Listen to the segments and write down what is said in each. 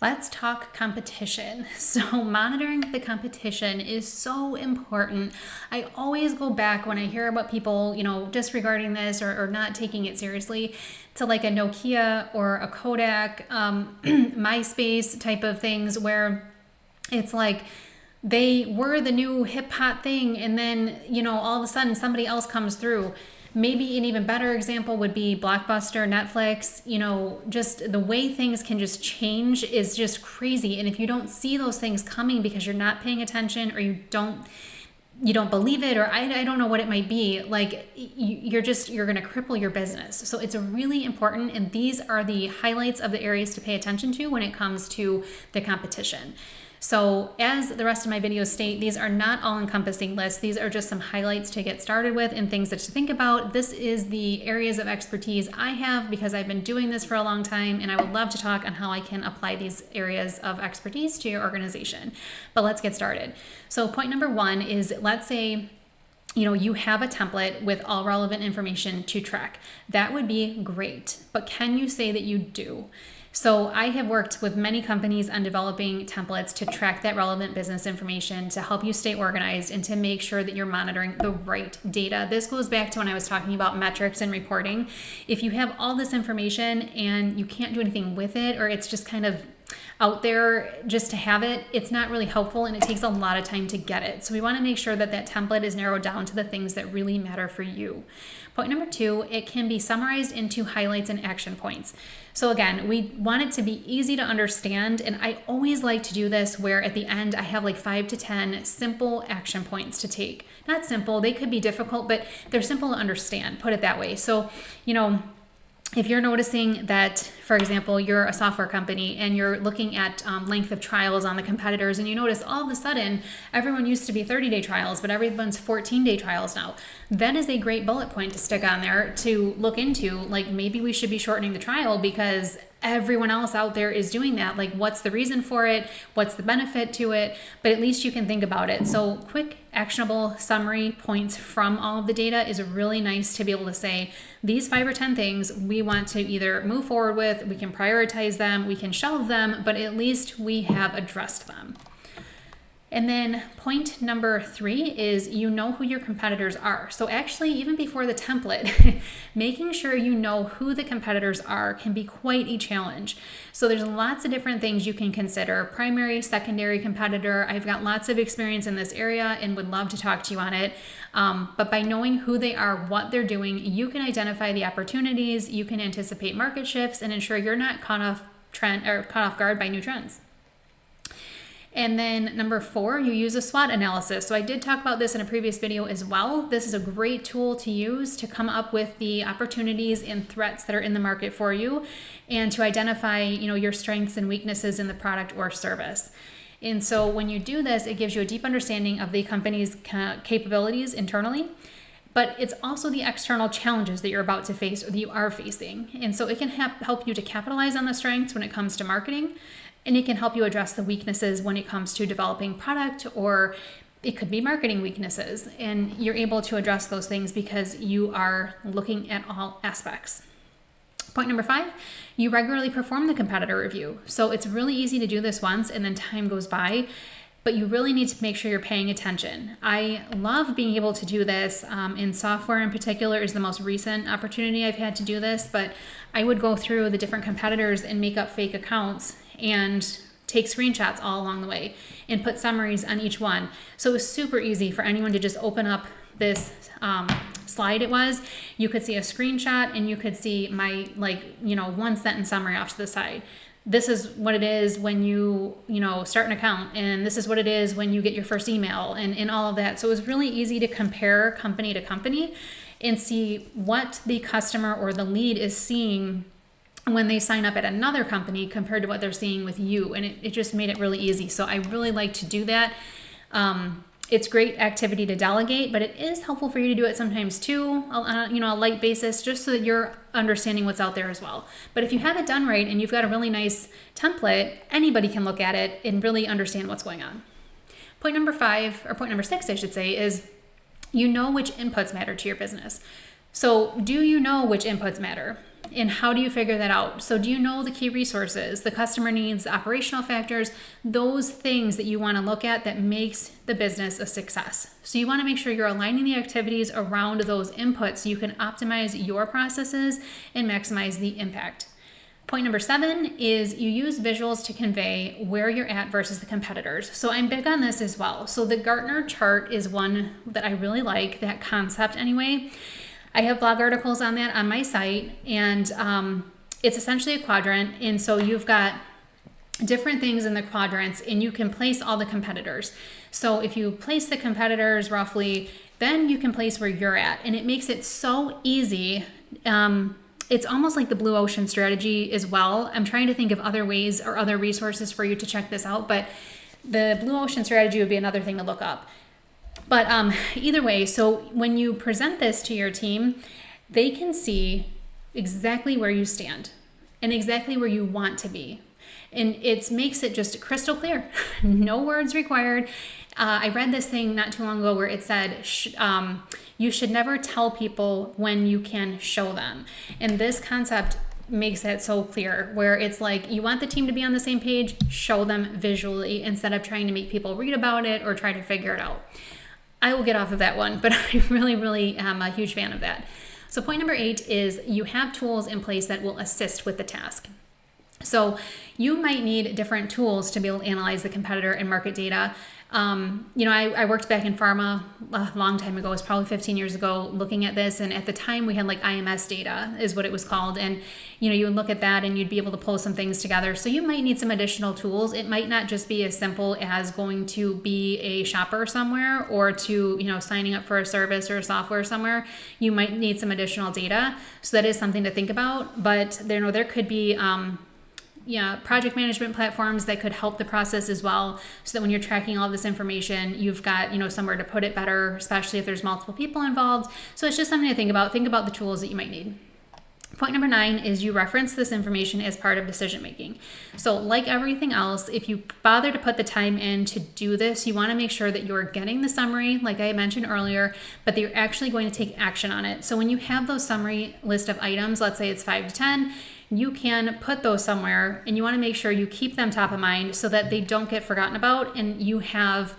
Let's talk competition. So monitoring the competition is so important. I always go back when I hear about people, disregarding this or not taking it seriously to like a Nokia or a Kodak, MySpace type of things where it's like they were the new hip hot thing and then, all of a sudden somebody else comes through. Maybe an even better example would be Blockbuster, Netflix. Just the way things can just change is just crazy. And if you don't see those things coming because you're not paying attention or you don't believe it, or I don't know what it might be, like you're going to cripple your business. So it's really important. And these are the highlights of the areas to pay attention to when it comes to the competition. So as the rest of my videos state, these are not all-encompassing lists. These are just some highlights to get started with and things that to think about. This is the areas of expertise I have because I've been doing this for a long time, and I would love to talk on how I can apply these areas of expertise to your organization. But let's get started. So point number one is, let's say you have a template with all relevant information to track. That would be great, but can you say that you do? So I have worked with many companies on developing templates to track that relevant business information to help you stay organized and to make sure that you're monitoring the right data. This goes back to when I was talking about metrics and reporting. If you have all this information and you can't do anything with it, or it's just kind of out there just to have it, it's not really helpful and it takes a lot of time to get it. So we want to make sure that that template is narrowed down to the things that really matter for you. Point number two, it can be summarized into highlights and action points. So again, we want it to be easy to understand, and I always like to do this where at the end I have like 5 to 10 simple action points to take. Not simple, they could be difficult, but they're simple to understand, put it that way. So, if you're noticing that, for example, you're a software company and you're looking at length of trials on the competitors, and you notice all of a sudden everyone used to be 30-day trials, but everyone's 14-day trials now, that is a great bullet point to stick on there to look into. Like, maybe we should be shortening the trial because everyone else out there is doing that. Like, what's the reason for it? What's the benefit to it? But at least you can think about it. So quick, actionable summary points from all of the data is really nice to be able to say, these 5 or 10 things we want to either move forward with, we can prioritize them, we can shelve them, but at least we have addressed them. And then point number 3 is who your competitors are. So actually, even before the template, making sure you know who the competitors are can be quite a challenge. So there's lots of different things you can consider. Primary, secondary competitor. I've got lots of experience in this area and would love to talk to you on it. But by knowing who they are, what they're doing, you can identify the opportunities, you can anticipate market shifts, and ensure you're not caught off guard by new trends. And then number 4, you use a SWOT analysis. So I did talk about this in a previous video as well. This is a great tool to use to come up with the opportunities and threats that are in the market for you, and to identify, your strengths and weaknesses in the product or service. And so when you do this, it gives you a deep understanding of the company's capabilities internally, but it's also the external challenges that you're about to face or that you are facing. And so it can help you to capitalize on the strengths when it comes to marketing, and it can help you address the weaknesses when it comes to developing product, or it could be marketing weaknesses. And you're able to address those things because you are looking at all aspects. Point number 5, you regularly perform the competitor review. So it's really easy to do this once and then time goes by, but you really need to make sure you're paying attention. I love being able to do this. In software in particular is the most recent opportunity I've had to do this, but I would go through the different competitors and make up fake accounts and take screenshots all along the way and put summaries on each one. So it was super easy for anyone to just open up this slide. You could see a screenshot and you could see my 1 sentence summary off to the side. This is what it is when you start an account, and this is what it is when you get your first email, and all of that. So it was really easy to compare company to company and see what the customer or the lead is seeing when they sign up at another company compared to what they're seeing with you. And it just made it really easy. So I really like to do that. It's great activity to delegate, but it is helpful for you to do it sometimes too, on a light basis, just so that you're understanding what's out there as well. But if you have it done right and you've got a really nice template, anybody can look at it and really understand what's going on. Point number 6, I should say, is which inputs matter to your business. So do you know which inputs matter? And how do you figure that out? So do you know the key resources, the customer needs, the operational factors, those things that you want to look at that makes the business a success? So you want to make sure you're aligning the activities around those inputs so you can optimize your processes and maximize the impact. Point number 7 is you use visuals to convey where you're at versus the competitors. So I'm big on this as well. So the Gartner chart is one that I really like, that concept anyway. I have blog articles on that on my site, and it's essentially a quadrant. And so you've got different things in the quadrants, and you can place all the competitors. So if you place the competitors roughly, then you can place where you're at. And it makes it so easy. It's almost like the blue ocean strategy as well. I'm trying to think of other ways or other resources for you to check this out, but the blue ocean strategy would be another thing to look up. But either way, so when you present this to your team, they can see exactly where you stand and exactly where you want to be. And it makes it just crystal clear. No words required. I read this thing not too long ago where it said, you should never tell people when you can show them. And this concept makes that so clear, where it's like you want the team to be on the same page, show them visually instead of trying to make people read about it or try to figure it out. I will get off of that one, but I really am a huge fan of that. So point number 8 is you have tools in place that will assist with the task. So you might need different tools to be able to analyze the competitor and market data. I worked back in pharma a long time ago. It was probably 15 years ago looking at this. And at the time we had like IMS data is what it was called. And, you would look at that and you'd be able to pull some things together. So you might need some additional tools. It might not just be as simple as going to be a shopper somewhere or to, signing up for a service or a software somewhere. You might need some additional data. So that is something to think about. But there could be, project management platforms that could help the process as well, so that when you're tracking all this information, you've got, somewhere to put it better, especially if there's multiple people involved. So it's just something to think about. Think about the tools that you might need. Point number 9 is you reference this information as part of decision making. So like everything else, if you bother to put the time in to do this, you want to make sure that you're getting the summary, like I mentioned earlier, but that you're actually going to take action on it. So when you have those summary list of items, let's say it's 5 to 10, you can put those somewhere, and you want to make sure you keep them top of mind so that they don't get forgotten about and you have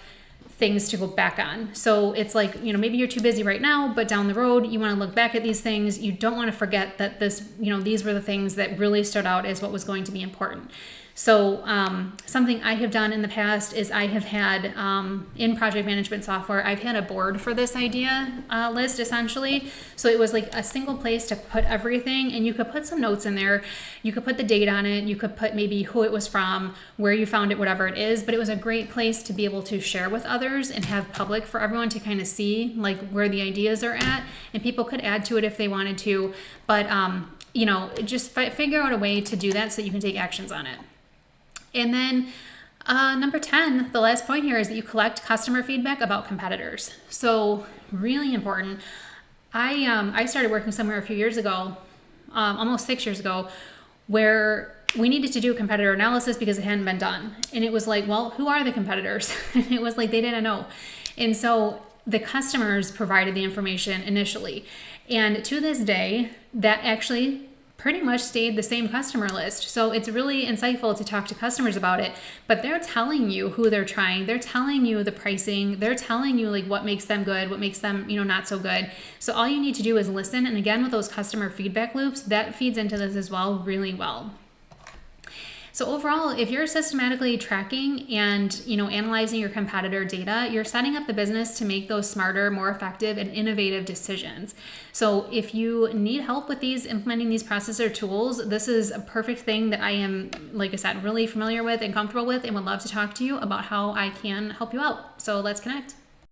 things to go back on. So it's like, maybe you're too busy right now, but down the road, you want to look back at these things. You don't want to forget that these were the things that really stood out as what was going to be important. So something I have done in the past is I have had, in project management software, I've had a board for this idea list essentially. So it was like a single place to put everything, and you could put some notes in there. You could put the date on it. You could put maybe who it was from, where you found it, whatever it is. But it was a great place to be able to share with others and have public for everyone to kind of see like where the ideas are at. And people could add to it if they wanted to. But, just figure out a way to do that so that you can take actions on it. And then number 10, the last point here is that you collect customer feedback about competitors. So really important. I started working somewhere a few years ago, almost 6 years ago, where we needed to do a competitor analysis because it hadn't been done. And it was like, well, who are the competitors? And it was like they didn't know. And so the customers provided the information initially. And to this day, that actually pretty much stayed the same customer list. So it's really insightful to talk to customers about it, but they're telling you who they're trying. They're telling you the pricing. They're telling you like what makes them good, what makes them, not so good. So all you need to do is listen. And again, with those customer feedback loops, that feeds into this as well really well. So overall, if you're systematically tracking and, analyzing your competitor data, you're setting up the business to make those smarter, more effective, and innovative decisions. So if you need help with implementing these processor tools, this is a perfect thing that I am, like I said, really familiar with and comfortable with, and would love to talk to you about how I can help you out. So let's connect.